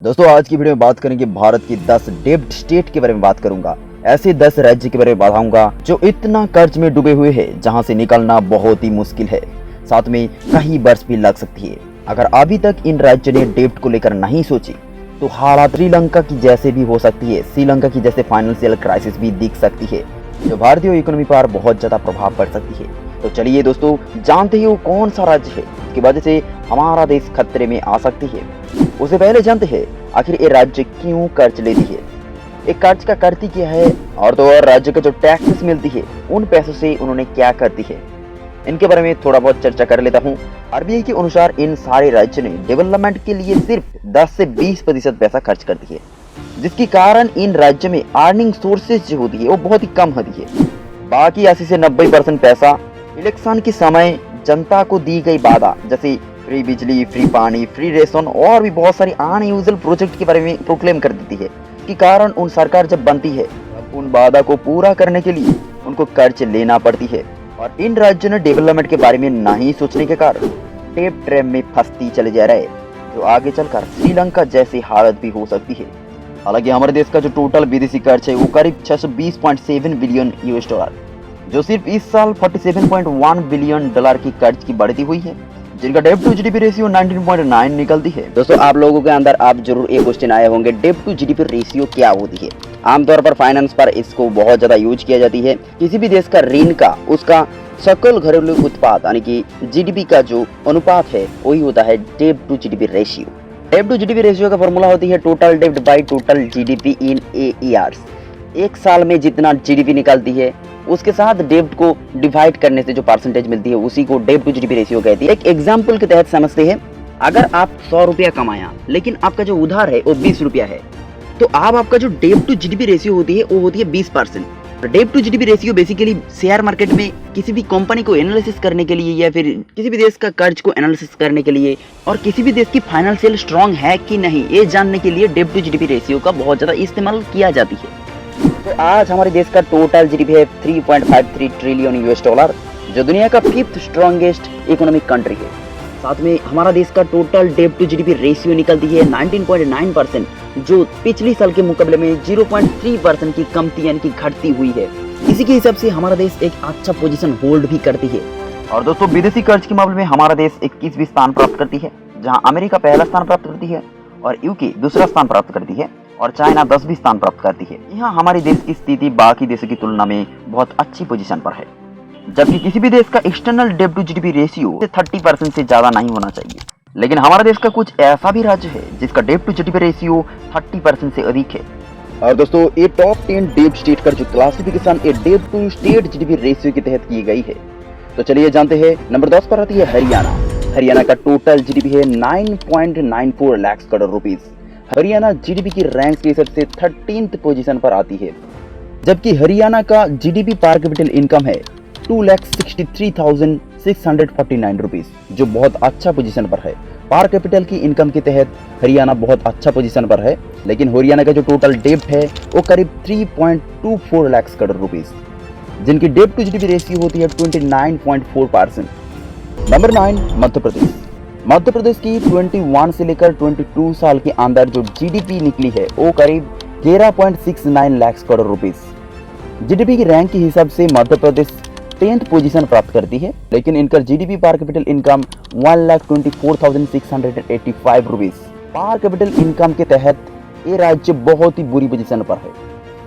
दोस्तों आज की वीडियो में बात करेंगे भारत की 10 डेब्ट स्टेट के बारे में बात करूंगा। ऐसे 10 राज्य के बारे में बताऊंगा जो इतना कर्ज में डूबे हुए हैं जहां से निकलना बहुत ही मुश्किल है, साथ में कई वर्ष भी लग सकती है। अगर अभी तक इन राज्यों ने डेब्ट को लेकर नहीं सोची तो हालात श्रीलंका की जैसे भी हो सकती है। श्रीलंका की जैसे फाइनेंशियल क्राइसिस भी दिख सकती है जो भारतीय इकोनॉमी पर बहुत ज्यादा प्रभाव पड़ सकती है। तो चलिए दोस्तों जानते ही वो कौन सा राज्य है जिसकी वजह से हमारा देश खतरे में आ सकती है। उससे पहले जानते हैं आखिर ये राज्य क्यों कर्ज लेती है, एक कर्ज का करती क्या है, और तो और राज्य को जो टैक्सेस मिलती है उन पैसों से उन्होंने क्या करती है, इनके बारे में थोड़ा बहुत चर्चा कर लेता हूँ। आरबीआई के अनुसार इन सारे राज्यों ने डेवलपमेंट के लिए सिर्फ 10 से 20% पैसा खर्च करती है, जिसके कारण इन राज्यों में अर्निंग सोर्सेज जो होती है वो बहुत ही कम होती है। बाकी 80 से 90% पैसा इलेक्शन के समय जनता को दी गई वादा जैसे फ्री बिजली, फ्री पानी, फ्री रेशन और भी बहुत सारी अनयूजुअल प्रोजेक्ट के बारे में प्रोक्लेम कर देती है। इसके कारण उन सरकार जब बनती है तब उन वादा को पूरा करने के लिए उनको कर्ज लेना पड़ती है, और इन राज्यों ने डेवलपमेंट के बारे में नहीं सोचने के कारण डेब्ट ट्रैप में फंसती चले जा रहे हैं, जो आगे चलकर श्रीलंका जैसी हालत भी हो सकती है। हालांकि हमारे देश का जो टोटल विदेशी कर्ज है वो करीब 620.7 बिलियन US डॉलर, जो सिर्फ इस साल 47.1 बिलियन डॉलर की कर्ज की बढ़ती हुई है, जिनका डेब्ट टू जीडीपी रेशियो 19.9 निकलती है। दोस्तों आप लोगों के अंदर आप जरूर एक क्वेश्चन आए होंगे, डेब्ट टू जीडीपी रेशियो क्या होती है। आमतौर पर फाइनेंस पर इसको बहुत ज्यादा यूज किया जाती है। किसी भी देश का ऋण का उसका सकल घरेलू उत्पाद यानी कि जीडीपी का जो अनुपात है वही होता है डेब्ट टू जीडीपी रेशियो। डेब्ट टू जीडीपी रेशियो का फॉर्मूला होती है टोटल डेब्ट by total GDP in A years. एक साल में जितना जीडीपी निकलती है उसके साथ डेब्ट को डिवाइड करने से जो परसेंटेज मिलती है उसी को डेब्ट टू जीडीपी रेशियो कहती है। एक एग्जांपल के तहत समझते हैं, अगर आप 100 रुपया कमाया लेकिन आपका जो उधार है वो 20 रुपया है, तो आपका जो डेब्ट टू जीडीपी रेशियो होती है वो होती है 20%। डेब्ट to GDP ratio basically share market में किसी भी कंपनी को एनालिसिस करने के लिए या फिर किसी भी देश का कर्ज को एनालिसिस करने के लिए और किसी भी देश की फाइनेंशियल स्ट्रांग है कि नहीं ये जानने के लिए डेब्ट टू जीडीपी रेशियो का बहुत ज्यादा इस्तेमाल किया जाती है। तो आज हमारे देश का टोटल जीडीपी है 3.53 ट्रिलियन US डॉलर, जो दुनिया का 5th स्ट्रॉन्गेस्ट इकोनॉमिक कंट्री है। साथ में हमारा देश का टोटल डेब्ट टू जीडीपी रेशियो निकलती है 19.9%, जो पिछले साल के मुकाबले में 0.3% की कमती यानी कि घटती हुई है। इसी के हिसाब से हमारा देश एक अच्छा पोजीशन होल्ड भी करती है। और दोस्तों विदेशी कर्ज के मामले में हमारा देश 21वें स्थान प्राप्त करती है, जहाँ अमेरिका पहला स्थान प्राप्त करती है और यूके दूसरा स्थान प्राप्त करती है और चाइना 10वीं स्थान प्राप्त करती है। यहाँ हमारे देश की स्थिति बाकी देशों की तुलना में बहुत अच्छी पोजीशन पर है, जबकि किसी भी देश का एक्सटर्नल डेब्ट टू जीडीपी रेशियो 30% से ज्यादा नहीं होना चाहिए। लेकिन हमारे देश का कुछ ऐसा भी राज्य है जिसका डेब्ट टू जीडीपी रेशियो 30% से अधिक है। और दोस्तों ये टॉप 10 डेब्ट स्टेट का जो क्लासिफिकेशन डेब्ट टू स्टेट जीडीपी रेशियो के तहत की गई है। तो चलिए जानते हैं। नंबर 10 पर आती है हरियाणा। हरियाणा का टोटल जीडीपी है 9.94 लाख करोड़ रुपीज। हरियाणा जीडीपी की रैंक के हिसाब से 13th पोजीशन पर आती है, जबकि हरियाणा का जीडीपी पर कैपिटल इनकम है 2,63,649 रुपीज, जो बहुत अच्छा पोजीशन पर है। पर कैपिटल की इनकम के तहत हरियाणा बहुत अच्छा पोजीशन पर है, लेकिन हरियाणा का जो टोटल डेब्ट है वो करीब 3.24 लाख करोड़ रुपीज, जिनकी डेब्ट टू जीडीपी रेशियो होती है 29.4%। नंबर 9 मध्य प्रदेश। मध्य प्रदेश की 21 से लेकर 22 साल के अंदर जो जीडीपी निकली है वो करीब 11.69 लाख करोड़ रुपीस। जीडीपी की रैंक के हिसाब से मध्य प्रदेश 10th पोजीशन प्राप्त करती है, लेकिन इनका जीडीपी पर कैपिटल इनकम 1,24,685 रुपीस। पर कैपिटल इनकम के तहत ये राज्य बहुत ही बुरी पोजीशन पर है।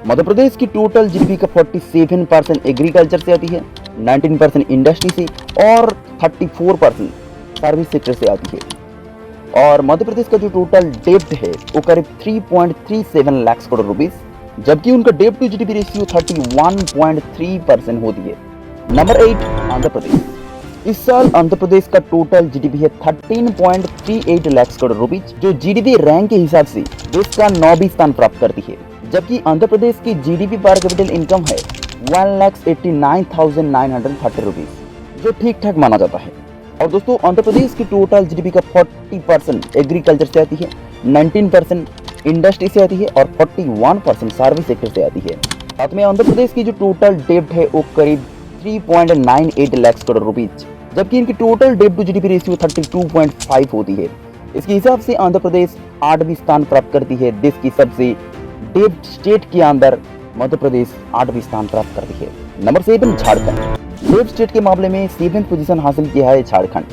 मध्य प्रदेश की टोटल जीडीपी का 47% एग्रीकल्चर से आती है, 19% इंडस्ट्री से और 34% सर्विस सेक्टर से आती है। और मध्य प्रदेश का जो टोटल डेब्ट है वो करीब 3.37 लाख करोड़ रुपीस, जबकि उनका डेब्ट टू जीडीपी रेशियो 31.3% होती है। नंबर 8 आंध्र प्रदेश। इस साल आंध्र प्रदेश का टोटल जीडीपी है 13.38 लाख करोड़ रुपीज, जो जीडीपी रैंक के हिसाब से देश का 9वीं स्थान प्राप्त करती है, जबकि आंध्र प्रदेश की जीडीपी पर कैपिटल इनकम है 1,89,930 रुपीज, जो ठीक ठाक माना जाता है। और दोस्तों आंध्र प्रदेश की टोटल जीडीपी का 40% एग्रीकल्चर से आती है, 19% इंडस्ट्री से आती है और 41% सर्विस सेक्टर से आती है। साथ में आंध्र प्रदेश की जो टोटल डेब्ट है वो करीब 3.98 लाख करोड़ रुपीज, जबकि इनकी टोटल डेब्ट टू जीडीपी रेशियो 32.5 होती है। इसके हिसाब से आंध्र प्रदेश 8वीं स्थान प्राप्त करती है। देश की सबसे डेब्ट स्टेट के अंदर मध्य प्रदेश 8वीं स्थान प्राप्त करती है। नंबर 7 झारखंड। डेब्ट स्टेट के मामले में 7th पोजीशन हासिल किया है झारखंड।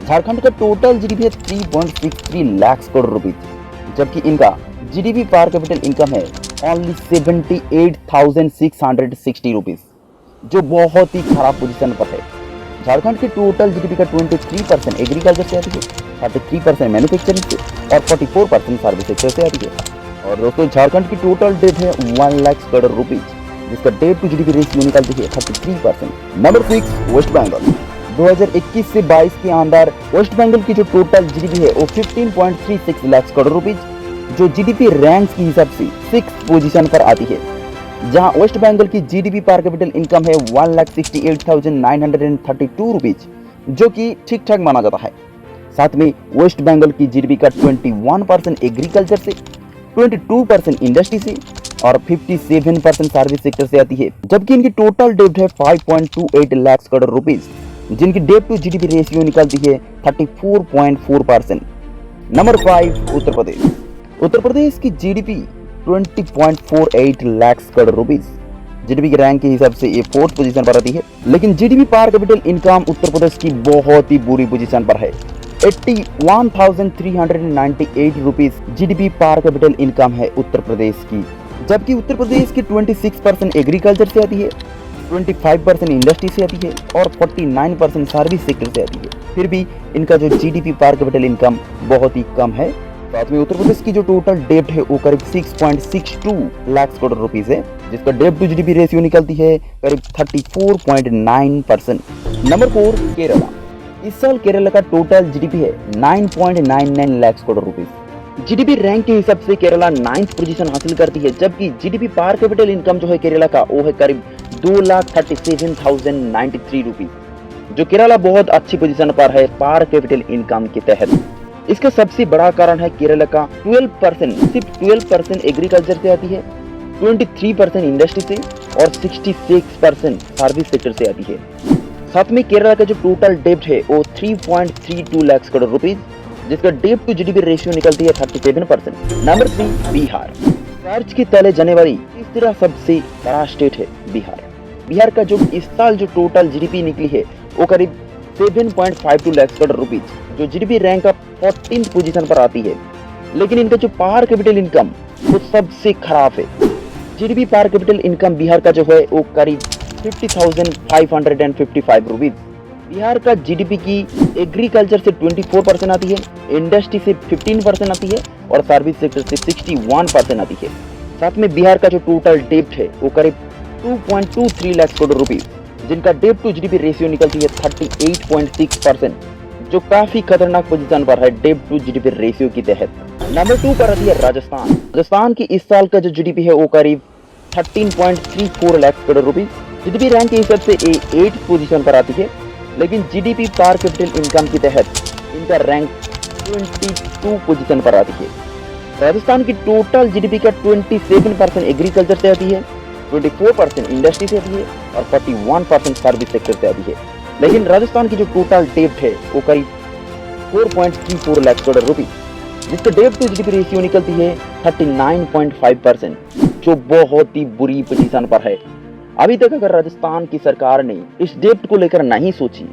झारखंड का टोटल जीडीपी है 3.63 लाख करोड़ रुपए, जबकि इनका जीडीपी पर कैपिटल इनकम है ओनली 78,660 रुपीज, जो बहुत ही खराब पोजीशन पर है। झारखंड के टोटल जीडीपी का 23% एग्रीकल्चर से आती है, 33% मैन्युफैक्चरिंग से और 44% सर्विस सेक्टर से आती है। और दोस्तों झारखंड की टोटल डेट है 1 लाख करोड़ रुपीज, जिसका डेट टू जीडीपी रेशियो निकलती है 33%। Number 6 waste Bengal. 2021 से 22 के अंदर वेस्ट बंगाल की जो टोटल जीडीपी है वो 15.36 लाख करोड़ रुपीज, जो जीडीपी रैंक के हिसाब से 6th पोजीशन पर आती है, जहां वेस्ट बंगाल की जीडीपी पर कैपिटल इनकम है 1,68,932 रुपीज, जो कि ठीक ठाक माना जाता है। साथ में वेस्ट बंगाल की जीडीपी का 21% एग्रीकल्चर से, 22% इंडस्ट्री से और 57% सर्विस सेक्टर से आती है, जबकि इनकी टोटल डेब्ट है 5.28 लाख करोड़ रुपीज, जिनकी डेब्ट टू जीडीपी रेशियो निकलती है 34.4%। नंबर 5 उत्तर प्रदेश। उत्तर प्रदेश की GDP 20.48 lakh crore rupees, GDP के रैंक के हिसाब से ये 4th पोजीशन पर आती है, लेकिन जीडीपी पर कैपिटल इनकम उत्तर प्रदेश की बहुत ही बुरी पोजीशन पर है। 81,398 रुपीज जीडीपी पर कैपिटल इनकम है उत्तर प्रदेश की, जबकि उत्तर प्रदेश की 26% एग्रीकल्चर से आती है, 25% इंडस्ट्री से आती है और 49% सर्विस सेक्टर से आती है। फिर भी इनका जो जीडीपी पर कैपिटल इनकम बहुत ही कम है। साथ में उत्तर प्रदेश की जो टोटल डेब्ट है वो करीब 6.62 लाख करोड़ रुपीस है, जिसका डेब्ट टू जीडीपी रेशियो निकलती है करीब 34.9%। नंबर 4 केरला। इस साल केरला का टोटल जीडीपी है 9.99 lakh crore rupees. GDP rank के हिसाब से केरला 9th पोजीशन हासिल करती है, जबकि जीडीपी पर कैपिटल इनकम जो है केरला का वो है करीब 2,37,093 रुपीस, जो केरला बहुत अच्छी पोजीशन पर है पर कैपिटल इनकम के तहत। इसका सबसे बड़ा कारण है केरला का 12%, सिर्फ 12% एग्रीकल्चर से आती है, 23% इंडस्ट्री से और 66% सर्विस सेक्टर से आती है। साथ में केरला का जो टोटल डेब्ट है वो 3.32 लाख करोड़ रुपीज, जिसका डेब्ट टू जीडीपी रेशियो निकलती है 37%। नंबर 3 बिहार। कर्ज के तले जाने वाली तीसरा सबसे बड़ा स्टेट है बिहार। बिहार का जो इस साल जो टोटल जीडीपी निकली है वो करीब 7.52 लाख करोड़ रुपीज, जो जीडीपी रैंक का 14th पोजीशन पर आती है, लेकिन इनका जो पर कैपिटल इनकम वो सबसे खराब है। जीडीपी पर कैपिटल इनकम बिहार का जो है वो करीब 50,555 रुपीज। बिहार का जीडीपी की एग्रीकल्चर से 24% आती है, इंडस्ट्री से 15% आती है और सर्विस सेक्टर से 61% आती है। साथ में बिहार का जो टोटल डेब्ट है वो करीब 2.23 लाख करोड़ रुपीज, जिनका डेब्ट टू जीडीपी रेशियो निकलती है 38.6%, जो काफी खतरनाक पोजीशन पर है डेब्ट टू जीडीपी रेशियो की तहत। नंबर 2 पर आती है राजस्थान। राजस्थान की इस साल का जो जीडीपी है वो करीब 13.34 lakh crore rupees. GDP rank के हिसाब से 8th पोजीशन पर आती है, लेकिन जीडीपी पर कैपिटल इनकम के तहत इनका रैंक 22 पोजीशन पर आती है। राजस्थान की टोटल जीडीपी का 27% एग्रीकल्चर से आती है, 24% इंडस्ट्री से आती है और 41% सर्विस सेक्टर से आती है, लेकिन राजस्थान की जो टोटल डेब्ट है वो करीब 4.34 लाख करोड़ रुपीज, जिसका डेब्ट टू जीडीपी रेशियो निकलती है 39.5%, जो बहुत ही बुरी पोजीशन पर है। अभी तक अगर राजस्थान की सरकार ने इस डेब्ट को लेकर नहीं सोची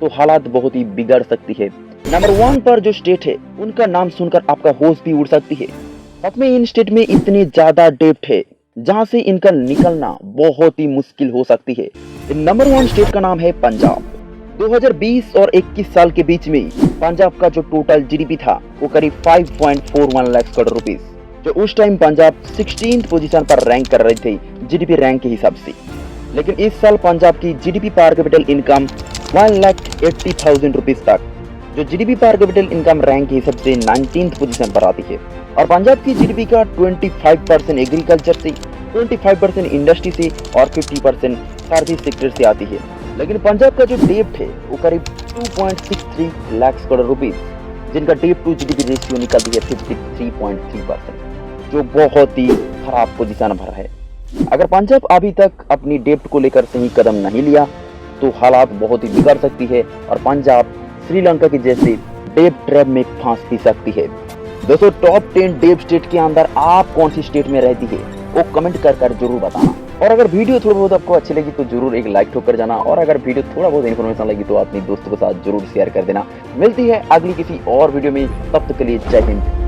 तो हालात बहुत ही बिगड़ सकती है। नंबर 1 पर जो स्टेट है उनका नाम सुनकर आपका होश भी उड़ सकती है। साथ में इन स्टेट में इतने ज्यादा डेब्ट है जहां से इनका निकलना बहुत ही मुश्किल हो सकती है। नंबर 1 स्टेट का नाम है पंजाब। 2020 और 21 साल के बीच में पंजाब का जो टोटल जीडीपी था वो करीब 5.41 लाख करोड़ रुपीस, जो उस टाइम पंजाब 16th पोजीशन पर रैंक कर रही थी जीडीपी रैंक के हिसाब से। लेकिन इस साल पंजाब की जीडीपी पर कैपिटल इनकम 1,80,000 रुपीस तक, जो जीडीपी पर कैपिटल इनकम रैंक के हिसाब से 19th पोजीशन पर आती है। और पंजाब की जीडीपी का 25% एग्रीकल्चर से, 25% इंडस्ट्री से और 50% सर्विस सेक्टर से आती है। लेकिन पंजाब का जो डेब्ट है वो करीब 2.63 लाख करोड़ रुपीस, जिनका डेब्ट टू जीडीपी रेशियो निकलती है 53.3%, जो बहुत ही खराब पोजीशन पर है। अगर पंजाब अभी तक अपनी डेब्ट को लेकर सही कदम नहीं लिया तो हालात बहुत ही बिगड़ सकती है और पंजाब श्रीलंका के जैसे डेब्ट ट्रैप में फंस भी सकती है। दोस्तों टॉप 10 डेब्ट स्टेट के अंदर आप कौन सी स्टेट में रहती है वो कमेंट कर जरूर बताना। और अगर वीडियो थोड़ा बहुत आपको अच्छी लगी तो जरूर एक लाइक ठोक कर जाना, और अगर वीडियो थोड़ा बहुत इन्फॉर्मेशन लगी तो अपने दोस्तों के साथ जरूर शेयर कर देना। मिलती है अगली किसी और वीडियो में, तब तक के लिए जय हिंद।